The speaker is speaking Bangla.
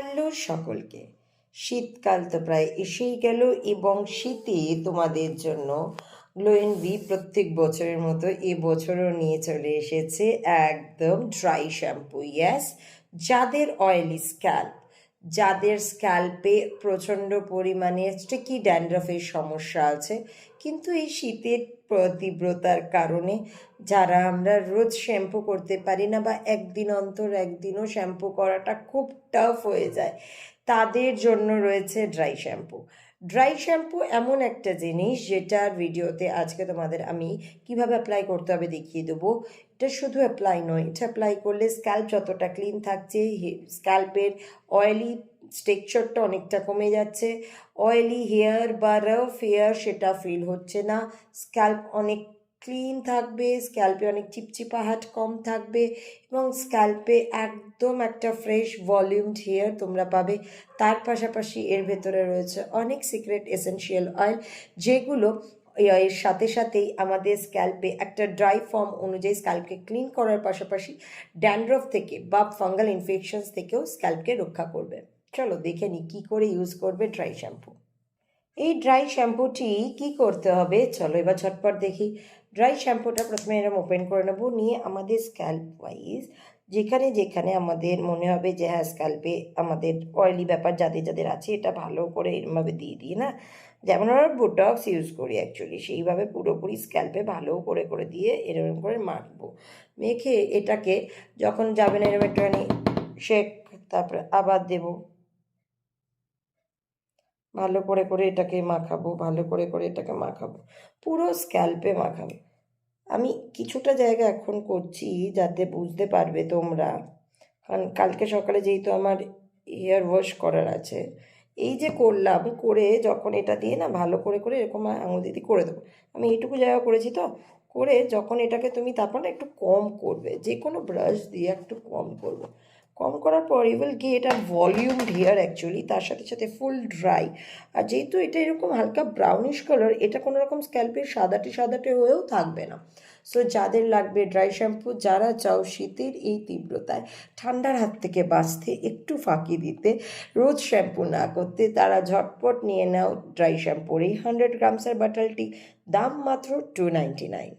হ্যালো সকলকে। শীতকাল তো প্রায় এসেই গেল এবং শীতে তোমাদের জন্য গ্লো এন্ড বি প্রত্যেক বছরের মতো এবছরও নিয়ে চলে এসেছে একদম ড্রাই শ্যাম্পু। ইয়াস, যাদের অয়েলি স্ক্যাল্প, যাদের স্ক্যাল্পে প্রচণ্ড পরিমাণে স্টিকি ড্যান্ড্রফের সমস্যা আছে, কিন্তু এই শীতের তীব্রতার কারণে যারা আমরা রোজ শ্যাম্পু করতে পারি না বা একদিন অন্তর একদিনও শ্যাম্পু করাটা খুব টাফ হয়ে যায়, তাদের জন্য রয়েছে ড্রাই শ্যাম্পু। ড্রাই শ্যাম্পু এমন একটা জিনিস যেটার ভিডিওতে আজকে তোমাদের আমি কিভাবে অ্যাপ্লাই করতে হবে দেখিয়ে দেবো। এটা শুধু অ্যাপ্লাই নয়, এটা অ্যাপ্লাই করলে স্ক্যাল্প যতটা ক্লিন থাকছে, স্ক্যাল্পের অয়েলি টেক্সচারটা অনেকটা কমে যাচ্ছে, অয়েলি হেয়ার বা রাফ হেয়ার সেটা ফিল হচ্ছে না, স্ক্যাল্প অনেক ক্লিন থাকবে, স্ক্যাল্পে অনেক চিপচিপাহাট কম থাকবে এবং স্ক্যাল্পে একদম একটা ফ্রেশ ভলিউমড হেয়ার তোমরা পাবে। তার পাশাপাশি এর ভেতরে রয়েছে অনেক সিক্রেট এসেনশিয়াল অয়েল, যেগুলো এর সাথে সাথেই আমাদের স্ক্যাল্পে একটা ড্রাই ফর্ম অনুযায়ী স্ক্যাল্পকে ক্লিন করার পাশাপাশি ড্যান্ড্রফ থেকে বা ফাঙ্গাল ইনফেকশনস থেকেও স্ক্যাল্পকে রক্ষা করবে। চলো দেখে নিই কী করে ইউজ করবে ড্রাই শ্যাম্পু। এই ড্রাই শ্যাম্পুটি কি করতে হবে, চলো এবার ঝটপট দেখি। ড্রাই শ্যাম্পুটা প্রথমে এরকম ওপেন করে নেবো, নিয়ে আমাদের স্ক্যাল্প ওয়াইজ যেখানে যেখানে আমাদের মনে হবে যে হ্যাঁ স্ক্যাল্পে আমাদের অয়েলি ব্যাপার যাদের যাদের আছে, এটা ভালো করে এরমভাবে দিয়ে দিই না, যেমন আমরা বোটক্স ইউজ করি অ্যাকচুয়ালি সেইভাবে পুরোপুরি স্ক্যাল্পে ভালো করে করে দিয়ে এরকম করে মাখবো। মেখে এটাকে যখন যাবে না এরকম একটুখানি শেক, তারপরে আবার দেবো, ভালো করে করে এটাকে মাখাবো, ভালো করে করে এটাকে মাখাবো, পুরো স্ক্যাল্পে মাখাবো। আমি কিছুটা জায়গা এখন করছি যাতে বুঝতে পারবে তোমরা, কারণ কালকে সকালে যেহেতু আমার হেয়ার ওয়াশ করার আছে, এই যে করলাম, করে যখন এটা দিয়ে না ভালো করে করে এরকম আঙুল দিয়ে করে দেবো। আমি এইটুকু জায়গা করেছি তো, করে যখন এটাকে তুমি তারপর না একটু কম করবে, যে কোনো ব্রাশ দিয়ে একটু কম করবো, কম করার পর ইউল গিয়ে এটা ভলিউম হেয়ার অ্যাকচুয়ালি, তার সাথে সাথে ফুল ড্রাই। আর যেহেতু এটা এরকম হালকা ব্রাউনিশ কালার, এটা কোনো রকম স্ক্যাল্পের সাদাটে সাদাটে হয়েও থাকবে না। সো যাদের লাগবে ড্রাই শ্যাম্পু, যারা চাও শীতের এই তীব্রতায় ঠান্ডার হাত থেকে বাঁচতে, একটু ফাঁকি দিতে, রোজ শ্যাম্পু না করতে, তারা ঝটপট নিয়ে নাও ড্রাই শ্যাম্পুর এই 100 গ্রামসের বটলটি। দাম মাত্র 299।